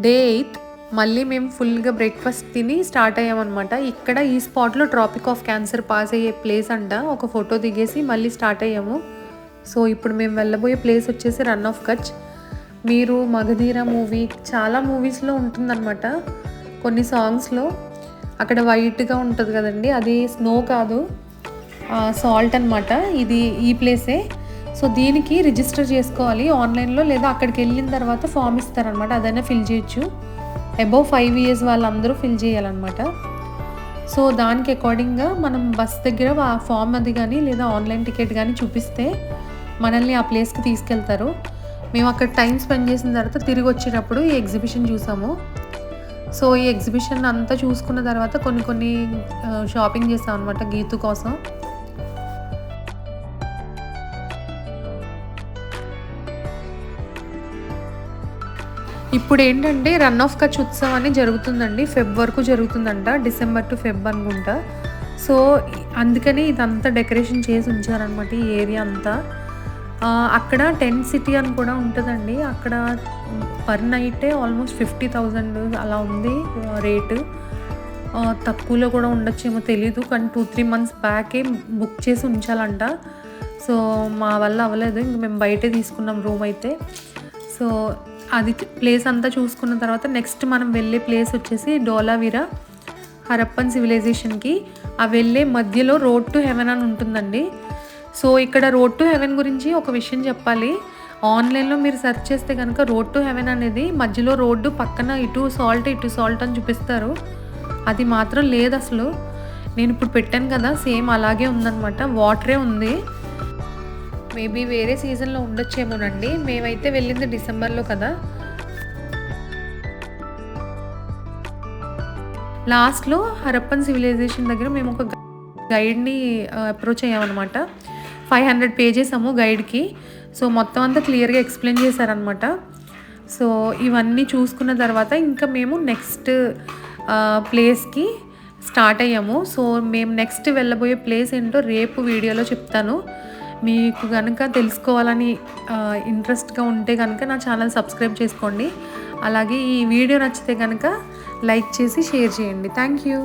Day 8 మళ్ళీ మేము ఫుల్గా బ్రేక్ఫాస్ట్ తిని స్టార్ట్ అయ్యామన్నమాట. ఇక్కడ ఈ స్పాట్లో ట్రాపిక్ ఆఫ్ క్యాన్సర్ పాస్ అయ్యే ప్లేస్ అంట. ఒక ఫోటో దిగేసి మళ్ళీ స్టార్ట్ అయ్యాము. సో ఇప్పుడు మేము వెళ్ళబోయే ప్లేస్ వచ్చేసి రన్ ఆఫ్ కచ్. మీరు మగధీర మూవీ చాలా మూవీస్లో ఉంటుందన్నమాట. కొన్ని సాంగ్స్లో అక్కడ వైట్గా ఉంటుంది కదండి, అది స్నో కాదు, సాల్ట్ అనమాట. ఇది ఈ ప్లేసే. సో దీనికి రిజిస్టర్ చేసుకోవాలి ఆన్లైన్లో, లేదా అక్కడికి వెళ్ళిన తర్వాత ఫామ్ ఇస్తారనమాట, అదైనా ఫిల్ చేయొచ్చు. అబౌవ్ 5 years వాళ్ళందరూ ఫిల్ చేయాలన్నమాట. సో దానికి అకార్డింగ్గా మనం బస్ దగ్గర ఆ ఫామ్ అది కానీ లేదా ఆన్లైన్ టికెట్ కానీ చూపిస్తే మనల్ని ఆ ప్లేస్కి తీసుకెళ్తారు. మేము అక్కడ టైం స్పెండ్ చేసిన తర్వాత తిరిగి వచ్చేటప్పుడు ఈ ఎగ్జిబిషన్ చూసాము. సో ఈ ఎగ్జిబిషన్ అంతా చూసుకున్న తర్వాత కొన్ని షాపింగ్ చేసాం అనమాట గీతు కోసం. ఇప్పుడు ఏంటంటే రన్ ఆఫ్ కచ్ ఉత్సవం అని జరుగుతుందండి. ఫెబ్ వరకు జరుగుతుందంట, December to Feb అనుకుంటా. సో అందుకని ఇదంతా డెకరేషన్ చేసి ఉంచారనమాట ఈ ఏరియా అంతా. అక్కడ టెంట్ సిటీ అని కూడా ఉంటుందండి. అక్కడ పర్ నైటే ఆల్మోస్ట్ 50,000 అలా ఉంది రేటు. తక్కువలో కూడా ఉండొచ్చేమో తెలీదు, కానీ 2-3 months బ్యాకే బుక్ చేసి ఉంచాలంట. సో మా వల్ల అవ్వలేదు, ఇంక మేము బయటే తీసుకున్నాం రూమ్ అయితే. సో అది ప్లేస్ అంతా చూసుకున్న తర్వాత నెక్స్ట్ మనం వెళ్ళే ప్లేస్ వచ్చేసి ధోలావీరా హరప్పన్ సివిలైజేషన్కి. ఆ వెళ్ళే మధ్యలో రోడ్ టు హెవెన్ అని ఉంటుందండి. సో ఇక్కడ రోడ్ టు హెవెన్ గురించి ఒక విషయం చెప్పాలి. ఆన్లైన్లో మీరు సెర్చ్ చేస్తే కనుక రోడ్ టు హెవెన్ అనేది మధ్యలో రోడ్డు పక్కన ఇటు సాల్ట్ అని చూపిస్తారు. అది మాత్రం లేదు అసలు. నేను ఇప్పుడు పెట్టాను కదా, సేమ్ అలాగే ఉందన్నమాట, వాటరే ఉంది. మేబీ వేరే సీజన్లో ఉండొచ్చేమోనండి. మేమైతే వెళ్ళింది డిసెంబర్లో కదా. లాస్ట్లో హరప్పన్ సివిలైజేషన్ దగ్గర మేము ఒక గైడ్ని అప్రోచ్ అయ్యామన్నమాట. 500 pages గైడ్కి. సో మొత్తం అంతా క్లియర్గా ఎక్స్ప్లెయిన్ చేశారనమాట. సో ఇవన్నీ చూసుకున్న తర్వాత ఇంకా మేము నెక్స్ట్ ప్లేస్కి స్టార్ట్ అయ్యాము. సో మేము నెక్స్ట్ వెళ్ళబోయే ప్లేస్ ఏంటో రేపు వీడియోలో చెప్తాను. మీకు కనుక తెలుసుకోవాలని ఇంట్రెస్ట్గా ఉంటే కనుక నా ఛానల్ సబ్స్క్రైబ్ చేసుకోండి. అలాగే ఈ వీడియో నచ్చితే కనుక లైక్ చేసి షేర్ చేయండి. Thank you.